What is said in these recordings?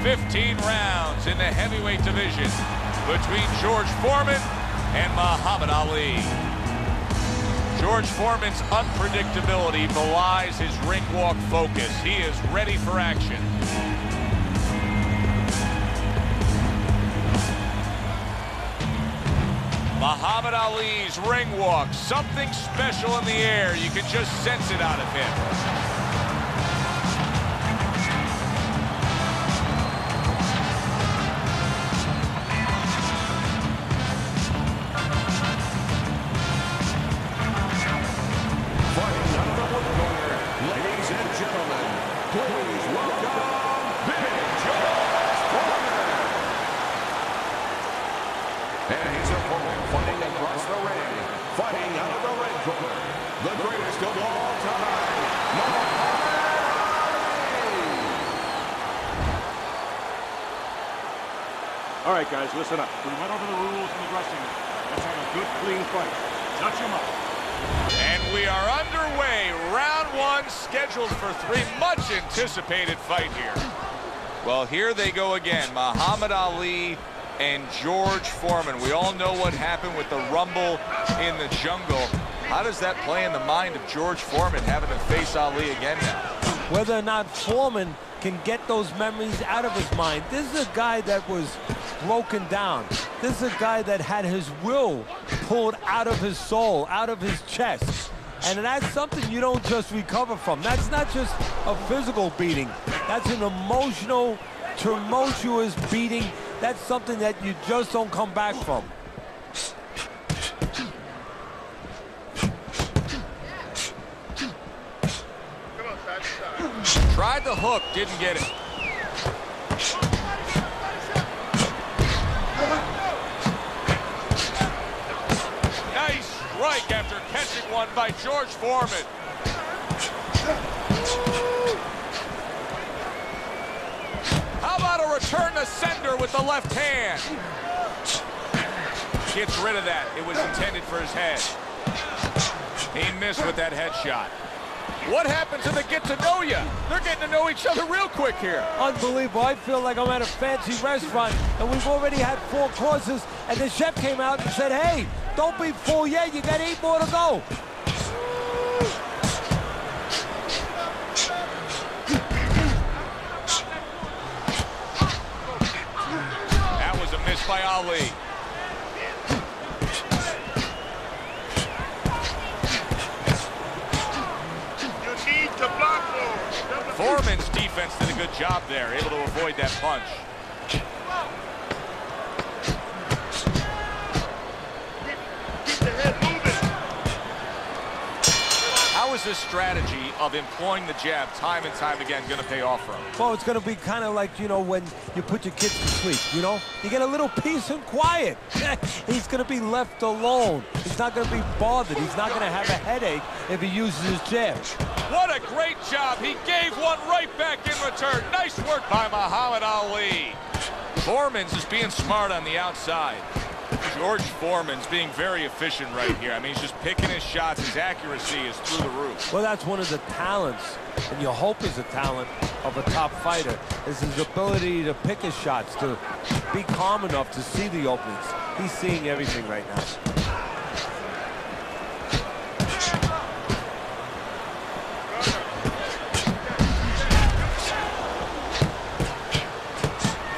15 rounds in the heavyweight division between George Foreman and Muhammad Ali. George Foreman's unpredictability belies his ring walk focus. He is ready for action. Muhammad Ali's ring walk, something special in the air. You can just sense it out of him. Ladies and gentlemen, please welcome Big George Foreman. And his opponent fighting across the ring, fighting out of the red corner, the greatest of all time, Muhammad Ali. All right, guys, listen up. We went over the rules in the dressing room. Let's have a good, clean fight. Touch him up. And we are underway. Round one scheduled for 3. Much anticipated fight here. Well, here they go again. Muhammad Ali and George Foreman. We all know what happened with the rumble in the jungle. How does that play in the mind of George Foreman having to face Ali again now? Whether or not Foreman can get those memories out of his mind. This is a guy that was broken down. This is a guy that had his will pulled out of his soul, out of his chest. And that's something you don't just recover from. That's not just a physical beating. That's an emotional, tumultuous beating. That's something that you just don't come back from. Tried the hook, didn't get it. Nice strike after catching one by George Foreman. How about a return to sender with the left hand? Gets rid of that. It was intended for his head. He missed with that headshot. What happened to the get-to-know-ya? They're getting to know each other real quick here. Unbelievable. I feel like I'm at a fancy restaurant, and we've already had 4 courses, and the chef came out and said, hey, don't be full yet. You got 8 more to go. That was a miss by Ali. Foreman's defense did a good job there, able to avoid that punch. How is this strategy of employing the jab time and time again going to pay off for him? Well, it's going to be kind of like, you know, when you put your kids to sleep, you know? You get a little peace and quiet. He's going to be left alone. He's not going to be bothered. He's not going to have a headache if he uses his jab. What a great job. He gave one right back in return. Nice work by Muhammad Ali. Foreman's is being smart on the outside. George Foreman's being very efficient right here. I mean, he's just picking his shots. His accuracy is through the roof. Well, that's one of the talents, and you hope is a talent of a top fighter, is his ability to pick his shots, to be calm enough to see the openings. He's seeing everything right now.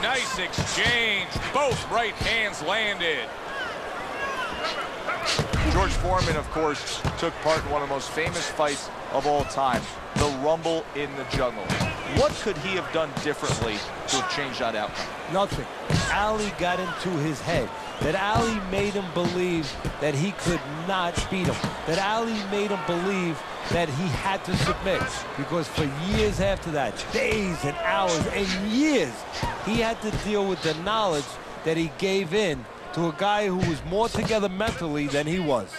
Nice exchange. Both right hands landed. George Foreman, of course, took part in one of the most famous fights of all time, the Rumble in the Jungle. What could he have done differently to have changed that outcome? Nothing. Ali got into his head. That Ali made him believe that he could not beat him. That Ali made him believe that he had to submit. Because for years after that, days and hours and years, he had to deal with the knowledge that he gave in to a guy who was more together mentally than he was.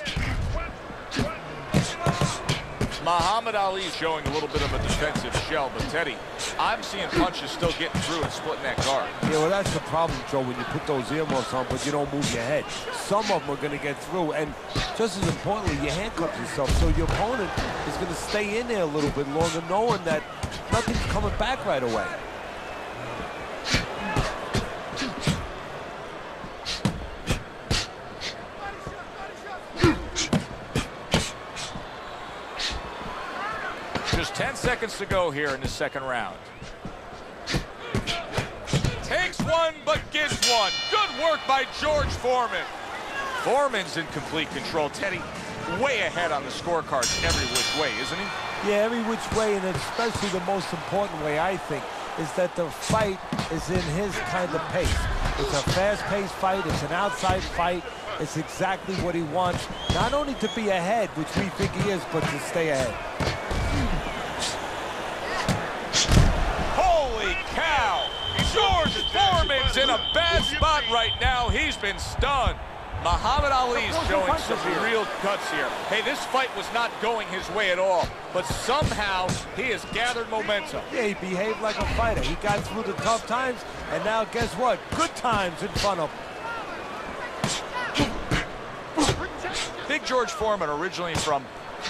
Muhammad Ali is showing a little bit of a defensive shell, but Teddy, I'm seeing punches still getting through and splitting that guard. Yeah, well, that's the problem, Joe, when you put those earmuffs on, but you don't move your head. Some of them are going to get through, and just as importantly, you handcuff yourself, so your opponent is going to stay in there a little bit longer, knowing that nothing's coming back right away. seconds to go here in the second round. Takes one, but gets one. Good work by George Foreman. Foreman's in complete control. Teddy, way ahead on the scorecards every which way, isn't he? Yeah, every which way, and especially the most important way, I think, is that the fight is in his kind of pace. It's a fast-paced fight. It's an outside fight. It's exactly what he wants, not only to be ahead, which we think he is, but to stay ahead. Holy cow! George Foreman's in a bad spot right now. He's been stunned. Muhammad Ali's showing some real guts here. Hey, this fight was not going his way at all, but somehow he has gathered momentum. Yeah, he behaved like a fighter. He got through the tough times, and now guess what? Good times in front of him. Big George Foreman, originally from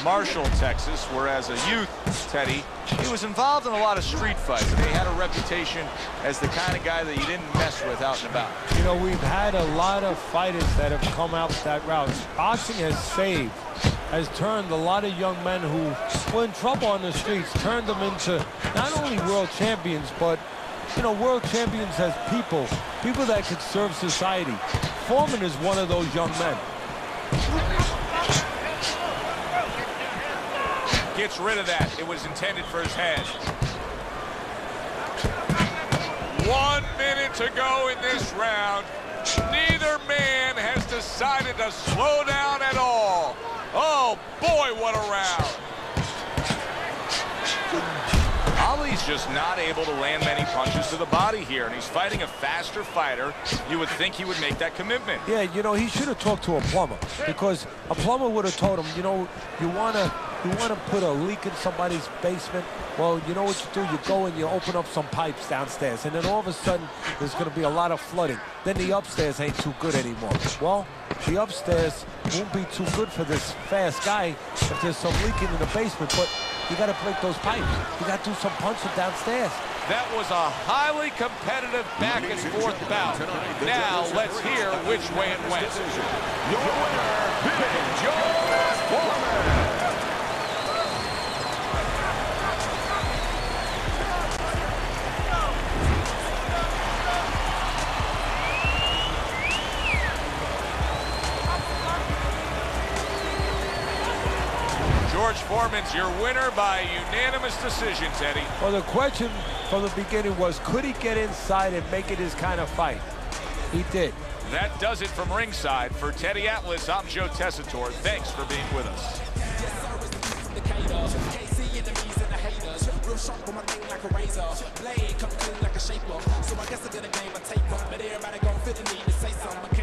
Marshall, Texas, where as a youth, Teddy, he was involved in a lot of street fights, and he had a reputation as the kind of guy that you didn't mess with out and about. You know, we've had a lot of fighters that have come out that route. Boxing has turned a lot of young men who were in trouble on the streets, turned them into not only world champions, but, you know, world champions as people that could serve society. Foreman is one of those young men. Gets rid of that. It was intended for his head. 1 minute to go in this round. Neither man has decided to slow down at all. Oh, boy, what a round. Ali's just not able to land many punches to the body here, and he's fighting a faster fighter. You would think he would make that commitment. Yeah, you know, he should have talked to a plumber, because a plumber would have told him, you know, you want to put a leak in somebody's basement. Well, you know what you do? You go and you open up some pipes downstairs, and then all of a sudden there's going to be a lot of flooding. Then the upstairs ain't too good anymore. Well, the upstairs won't be too good for this fast guy if there's some leaking in the basement, but you got to break those pipes. You got to do some punching downstairs. That was a highly competitive back and forth bout. Now let's hear which way it went. Your winner, Big George Foreman. George Foreman's your winner by unanimous decision, Teddy. Well, the question from the beginning was, could he get inside and make it his kind of fight? He did. That does it from ringside. For Teddy Atlas, I'm Joe Tessitore. Thanks for being with us. Real sharp on my thing like a razor. Blade come clean like a shaper. So I guess I did a game of tape. But everybody gon' feel the need to say something.